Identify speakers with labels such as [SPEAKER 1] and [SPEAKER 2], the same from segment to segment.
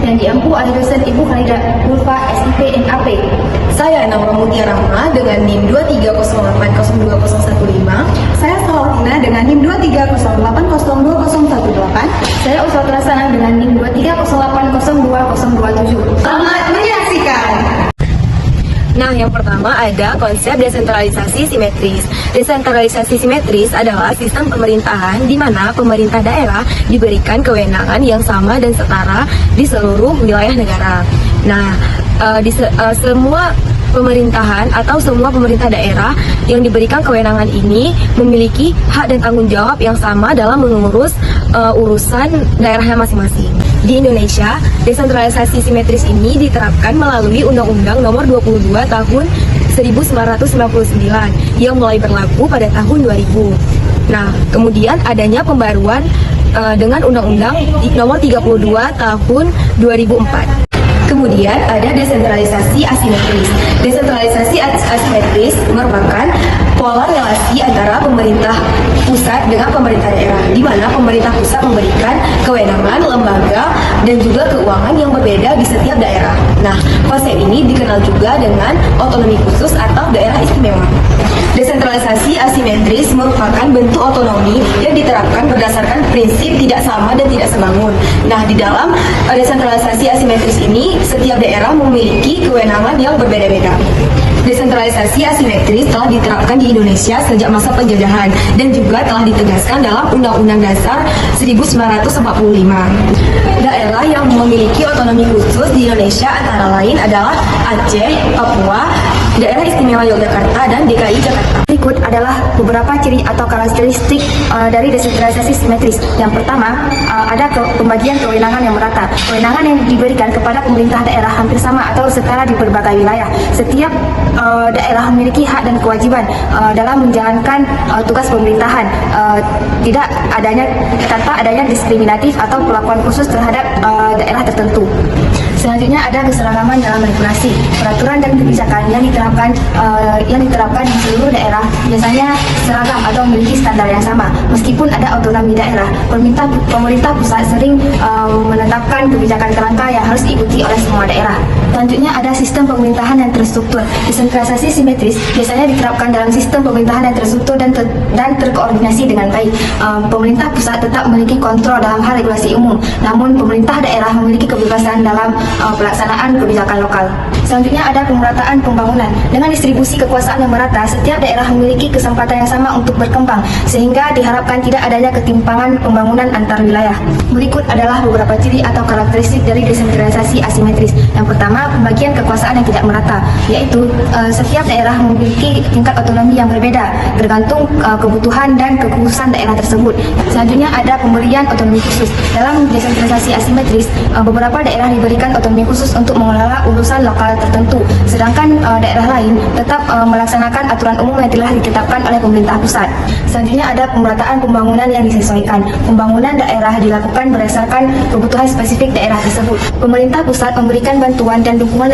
[SPEAKER 1] yang diampu oleh dosen Ibu Khalida Ulfa, SIP, MAP.
[SPEAKER 2] Saya Naura Mutia Rahma dengan NIM 230802015.
[SPEAKER 3] Saya Salatina dengan NIM 230802018.
[SPEAKER 1] Saya Uswat Rasana dengan NIM 230802027.
[SPEAKER 3] Selamat menyaksikan.
[SPEAKER 2] Nah, yang pertama ada konsep desentralisasi simetris. Desentralisasi simetris adalah sistem pemerintahan di mana pemerintah daerah diberikan kewenangan yang sama dan setara di seluruh wilayah negara. Nah, semua pemerintahan atau semua pemerintah daerah yang diberikan kewenangan ini memiliki hak dan tanggung jawab yang sama dalam mengurus urusan daerahnya masing-masing. Di Indonesia, desentralisasi simetris ini diterapkan melalui Undang-Undang Nomor 22 Tahun 1999 yang mulai berlaku pada tahun 2000. Nah, kemudian adanya pembaruan dengan Undang-Undang Nomor 32 Tahun 2004. Kemudian ada desentralisasi asimetris. Desentralisasi asimetris merupakan pola relasi antara pemerintah pusat dengan pemerintah daerah, di mana pemerintah pusat memberikan kewenangan, lembaga, dan juga keuangan yang berbeda di setiap daerah. Nah, konsep ini dikenal juga dengan otonomi khusus atau daerah istimewa. Desentralisasi asimetris merupakan bentuk otonomi yang diterapkan berdasarkan prinsip tidak sama dan tidak sebangun. Nah, di dalam desentralisasi asimetris ini, setiap daerah memiliki kewenangan yang berbeda-beda. Desentralisasi asimetris telah diterapkan di Indonesia sejak masa penjajahan dan juga telah ditegaskan dalam Undang-Undang Dasar 1945. Daerah yang memiliki otonomi khusus di Indonesia antara lain adalah Aceh, Papua, Daerah Istimewa Yogyakarta, dan DKI Jakarta.
[SPEAKER 1] Berikut adalah beberapa ciri atau karakteristik dari desentralisasi simetris. Yang pertama, ada pembagian kewenangan yang merata. Kewenangan yang diberikan kepada pemerintah daerah hampir sama atau setara di berbagai wilayah. Setiap daerah memiliki hak dan kewajiban dalam menjalankan tugas pemerintahan, tidak adanya tanpa adanya diskriminatif atau perlakuan khusus terhadap daerah tertentu. Selanjutnya ada keseragaman dalam regulasi, peraturan dan kebijakan yang diterapkan di seluruh daerah biasanya seragam atau memiliki standar yang sama. Meskipun ada otonomi daerah, pemerintah pusat sering menetapkan kebijakan kerangka yang harus diikuti oleh semua daerah. Selanjutnya ada sistem pemerintahan yang terstruktur. Desentralisasi simetris biasanya diterapkan dalam sistem pemerintahan yang terstruktur dan terkoordinasi dengan baik. Pemerintah pusat tetap memiliki kontrol dalam hal regulasi umum, namun pemerintah daerah memiliki kebebasan dalam pelaksanaan kebijakan lokal. Selanjutnya ada pemerataan pembangunan. Dengan distribusi kekuasaan yang merata, setiap daerah memiliki kesempatan yang sama untuk berkembang, sehingga diharapkan tidak adanya ketimpangan pembangunan antar wilayah. Berikut adalah beberapa ciri atau karakteristik dari desentralisasi asimetris. Yang pertama, pembagian kekuasaan yang tidak merata, yaitu setiap daerah memiliki tingkat otonomi yang berbeda, tergantung kebutuhan dan kekhususan daerah tersebut. Selanjutnya ada pemberian otonomi khusus. Dalam desentralisasi asimetris, beberapa daerah diberikan otonomi khusus untuk mengelola urusan lokal tertentu, sedangkan daerah lain tetap melaksanakan aturan umum yang telah ditetapkan oleh pemerintah pusat. Selanjutnya ada pemerataan pembangunan yang disesuaikan. Pembangunan daerah dilakukan berdasarkan kebutuhan spesifik daerah tersebut. Pemerintah pusat memberikan bantuan dan dukungan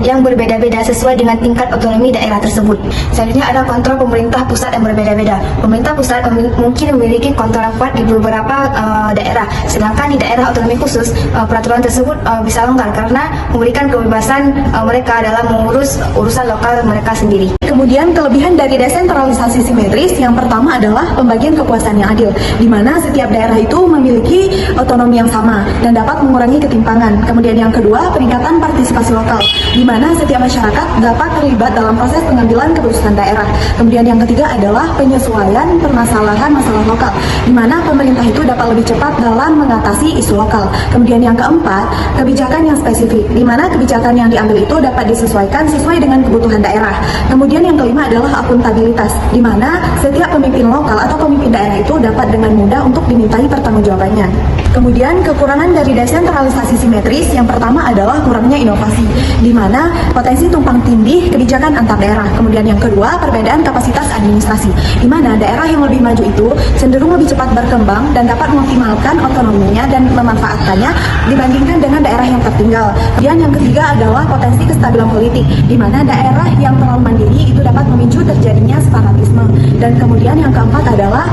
[SPEAKER 1] yang berbeda-beda sesuai dengan tingkat otonomi daerah tersebut. Selanjutnya ada kontrol pemerintah pusat yang berbeda-beda. Pemerintah pusat mungkin memiliki kontrol yang kuat di beberapa daerah, sedangkan di daerah otonomi khusus peraturan tersebut bisa longgar karena memberikan kebebasan mereka dalam mengurus urusan lokal mereka sendiri.
[SPEAKER 3] Kemudian kelebihan dari desentralisasi simetris yang pertama adalah pembagian kekuasaan yang adil, di mana setiap daerah itu memiliki otonomi yang sama dan dapat mengurangi ketimpangan. Kemudian yang kedua, peningkatan partisipasi lokal, di mana setiap masyarakat dapat terlibat dalam proses pengambilan keputusan daerah. Kemudian yang ketiga adalah penyesuaian permasalahan masalah lokal, di mana pemerintah itu dapat lebih cepat dalam mengatasi isu lokal. Kemudian yang keempat, kebijakan yang spesifik, di mana kebijakan yang diambil itu dapat disesuaikan sesuai dengan kebutuhan daerah. Kemudian yang kelima adalah akuntabilitas, di mana setiap pemimpin lokal atau pemimpin daerah itu dapat dengan mudah untuk dimintai pertanggungjawabannya. Kemudian kekurangan dari desentralisasi simetris yang pertama adalah kurangnya inovasi, di mana potensi tumpang tindih kebijakan antar daerah. Kemudian yang kedua, perbedaan kapasitas administrasi, di mana daerah yang lebih maju itu cenderung lebih cepat berkembang dan dapat mengoptimalkan otonominya dan memanfaatkannya dibandingkan dibandingkan dengan daerah yang tertinggal. Kemudian yang ketiga adalah potensi kestabilan politik, di mana daerah yang terlalu mandiri itu dapat memicu terjadinya separatisme. Dan kemudian yang keempat adalah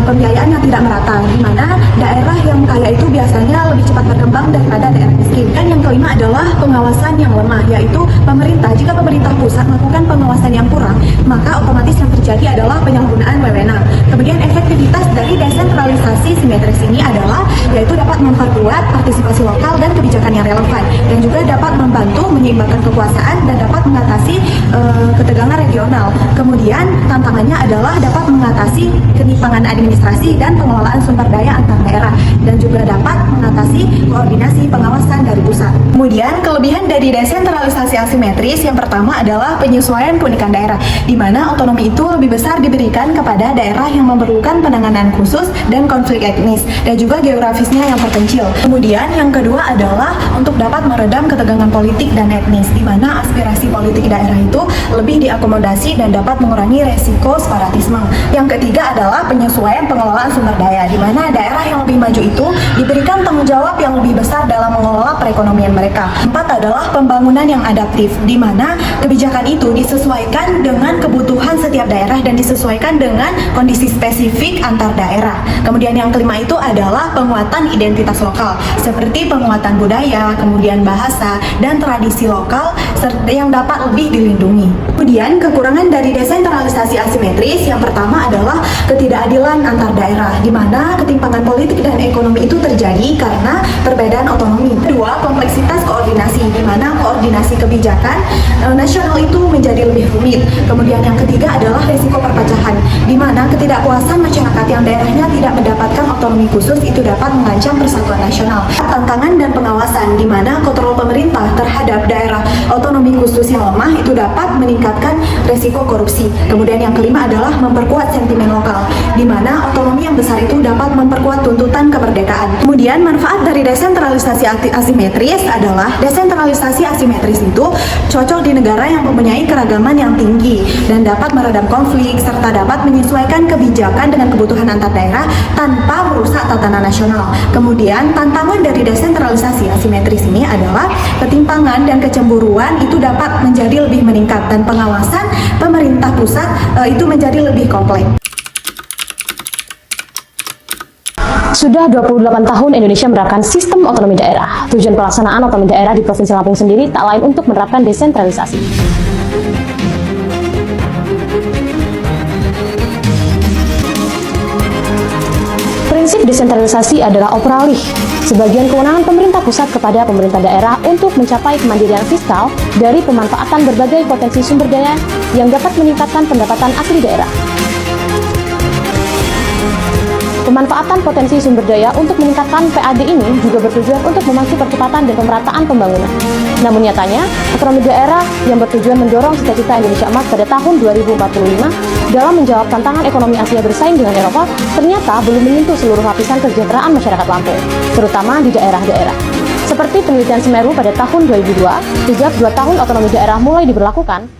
[SPEAKER 3] pembiayaan yang tidak merata, di mana daerah yang kaya itu biasanya lebih cepat berkembang daripada daerah miskin. Dan yang kelima adalah pengawasan yang lemah, yaitu pemerintah. Jika pemerintah pusat melakukan pengawasan yang kurang, maka otomatis yang terjadi adalah penyalahgunaan wewenang. Kemudian efektivitas dari desentralisasi simetris ini adalah yaitu dapat memperkuat partisipasi lokal dan kebijakan yang relevan, dan juga dapat membantu menyeimbangkan kekuasaan dan dapat mengatasi ketegangan regional. Kemudian tantangannya adalah dapat mengatasi ketimpangan administrasi dan pengelolaan sumber daya antar daerah, dan juga dapat mengatasi koordinasi pengawasan dari pusat. Kemudian kelebihan dari desentralisasi asimetris yang pertama adalah penyesuaian keunikan daerah, di mana otonomi itu lebih besar diberikan kepada daerah yang memerlukan penanganan khusus dan konflik etnis, dan juga geografisnya yang terpencil. Kemudian yang kedua adalah untuk dapat meredam ketegangan politik dan etnis, di mana aspirasi politik daerah itu lebih diakomodasi dan dapat mengurangi resiko separatisme. Yang ketiga adalah penyesuaian pengelolaan sumber daya, di mana daerah yang lebih maju itu diberikan tanggung jawab yang lebih besar dalam mengelola perekonomian mereka. Empat adalah pembangunan yang adaptif, di mana kebijakan itu disesuaikan dengan kebutuhan setiap daerah dan disesuaikan dengan kondisi spesifik antar daerah. Kemudian yang kelima itu adalah penguatan identitas lokal, seperti penguatan budaya, kemudian bahasa, dan tradisi lokal yang dapat lebih dilindungi. Kemudian kekurangan dari desentralisasi asimetris yang pertama adalah ketidakadilan antar daerah, di mana ketimpangan politik dan ekonomi itu terjadi karena perbedaan otonomi. Kedua, kompleksitas koordinasi, di mana koordinasi kebijakan nasional itu menjadi lebih rumit. Kemudian yang ketiga adalah resiko perpecahan, di mana ketidakpuasan masyarakat yang daerahnya tidak mendapatkan otonomi khusus itu dapat mengancam persatuan nasional. Tantangan dan pengawasan, di mana kontrol pemerintah terhadap daerah otonomi khusus yang lemah itu dapat meningkatkan resiko korupsi. Kemudian yang kelima adalah memperkuat sentimen lokal, di mana otonomi yang besar itu dapat memperkuat tuntutan kemerdekaan. Kemudian manfaat dari desentralisasi asimetris adalah desentralisasi asimetris itu cocok di negara yang mempunyai keragaman yang tinggi dan dapat meredam konflik serta dapat menyesuaikan kebijakan dengan kebutuhan antar daerah tanpa merusak tatanan nasional. Kemudian tantangan dari desentralisasi asimetris ini adalah ketimpangan dan kecemburuan itu dapat menjadi lebih meningkat dan pengawasan pemerintah pusat itu menjadi lebih kompleks.
[SPEAKER 4] Sudah 28 tahun Indonesia menerapkan sistem otonomi daerah. Tujuan pelaksanaan otonomi daerah di Provinsi Lampung sendiri tak lain untuk menerapkan desentralisasi. Prinsip desentralisasi adalah operalih, sebagian kewenangan pemerintah pusat kepada pemerintah daerah untuk mencapai kemandirian fiskal dari pemanfaatan berbagai potensi sumber daya yang dapat meningkatkan pendapatan asli daerah. Pemanfaatan potensi sumber daya untuk meningkatkan PAD ini juga bertujuan untuk memacu percepatan dan pemerataan pembangunan. Namun nyatanya, otonomi daerah yang bertujuan mendorong cita-cita Indonesia Emas pada tahun 2045 dalam menjawab tantangan ekonomi Asia bersaing dengan Eropa ternyata belum menyentuh seluruh lapisan kesejahteraan masyarakat Lampung, terutama di daerah-daerah. Seperti penelitian Semeru pada tahun 2002, sejak 2 tahun otonomi daerah mulai diberlakukan,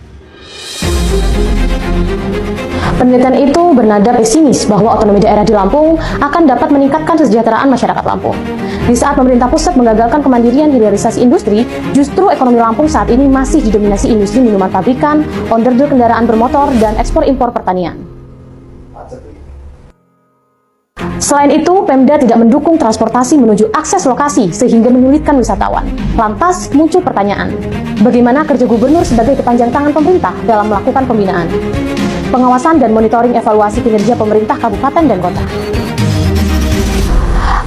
[SPEAKER 4] penelitian itu bernada pesimis bahwa otonomi daerah di Lampung akan dapat meningkatkan kesejahteraan masyarakat Lampung. Di saat pemerintah pusat menggagalkan kemandirian hilirisasi industri, justru ekonomi Lampung saat ini masih didominasi industri minuman pabrikan, onderdil kendaraan bermotor, dan ekspor-impor pertanian. Selain itu, Pemda tidak mendukung transportasi menuju akses lokasi sehingga menyulitkan wisatawan. Lantas muncul pertanyaan, bagaimana kerja gubernur sebagai kepanjang tangan pemerintah dalam melakukan pembinaan, pengawasan dan monitoring evaluasi kinerja pemerintah kabupaten dan kota?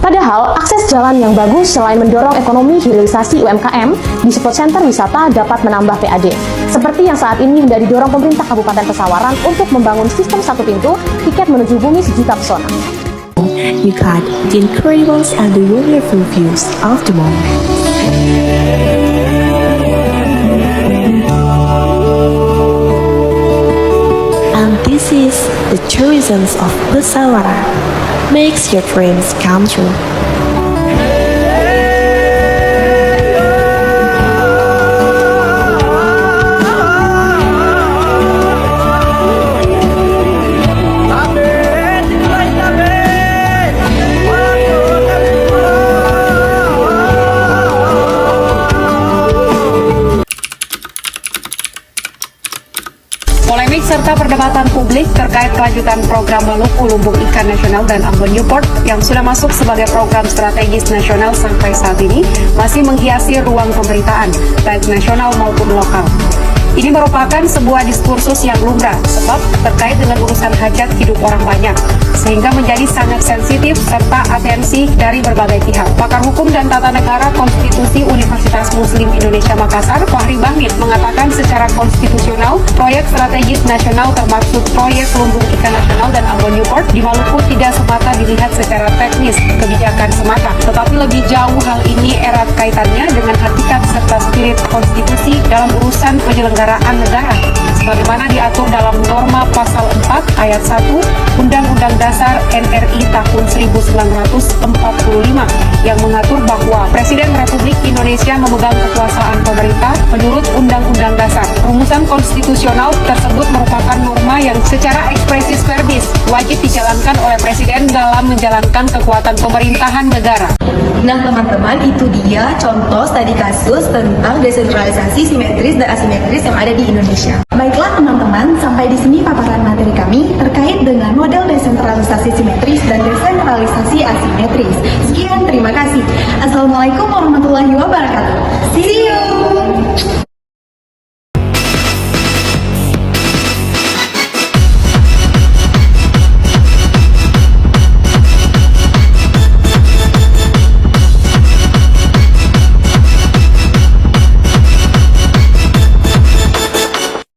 [SPEAKER 4] Padahal, akses jalan yang bagus selain mendorong ekonomi hilirisasi UMKM di spot center wisata dapat menambah PAD. Seperti yang saat ini menjadi didorong pemerintah Kabupaten Pesawaran untuk membangun sistem satu pintu tiket menuju bumi sejuta pesona.
[SPEAKER 5] You got the incredible and the wonderful views of the moment. And this is the tourism of Pesawaran. Makes your dreams come true.
[SPEAKER 6] serta perdebatan publik terkait kelanjutan program Maluku Lumbung Ikan Nasional dan Ambon Newport yang sudah masuk sebagai program strategis nasional sampai saat ini masih menghiasi ruang pemberitaan, baik nasional maupun lokal. Ini merupakan sebuah diskursus yang lumrah, sebab terkait dengan urusan hajat hidup orang banyak, sehingga menjadi sangat sensitif serta atensi dari berbagai pihak. Pakar Hukum dan Tata Negara Konstitusi Universitas Muslim Indonesia Makassar, Fahri Bahmin, mengatakan secara konstitusional, proyek strategis nasional termasuk proyek Lumbung Ikan Nasional dan Ambon Newport di Maluku tidak semata dilihat secara teknis kebijakan semata, tetapi lebih jauh hal ini erat kaitannya dengan hakikat serta spirit konstitusi dalam urusan penyelenggaraan negara, sebagaimana diatur dalam norma pasal 4 ayat 1 Undang-Undang Dasar NRI tahun 1945 yang mengatur bahwa Presiden Republik Indonesia memegang kekuasaan pemerintah menurut Undang-Undang Dasar. Rumusan konstitusional tersebut merupakan norma yang secara expressis verbis wajib dijalankan oleh Presiden dalam menjalankan kekuatan pemerintahan negara.
[SPEAKER 2] Nah teman-teman, itu dia contoh studi kasus tentang desentralisasi simetris dan asimetris yang ada di Indonesia.
[SPEAKER 3] Baiklah teman-teman, sampai di sini paparan materi kami terkait dengan model desentralisasi simetris dan desentralisasi asimetris. Sekian, terima kasih. Assalamualaikum warahmatullahi wabarakatuh. See you!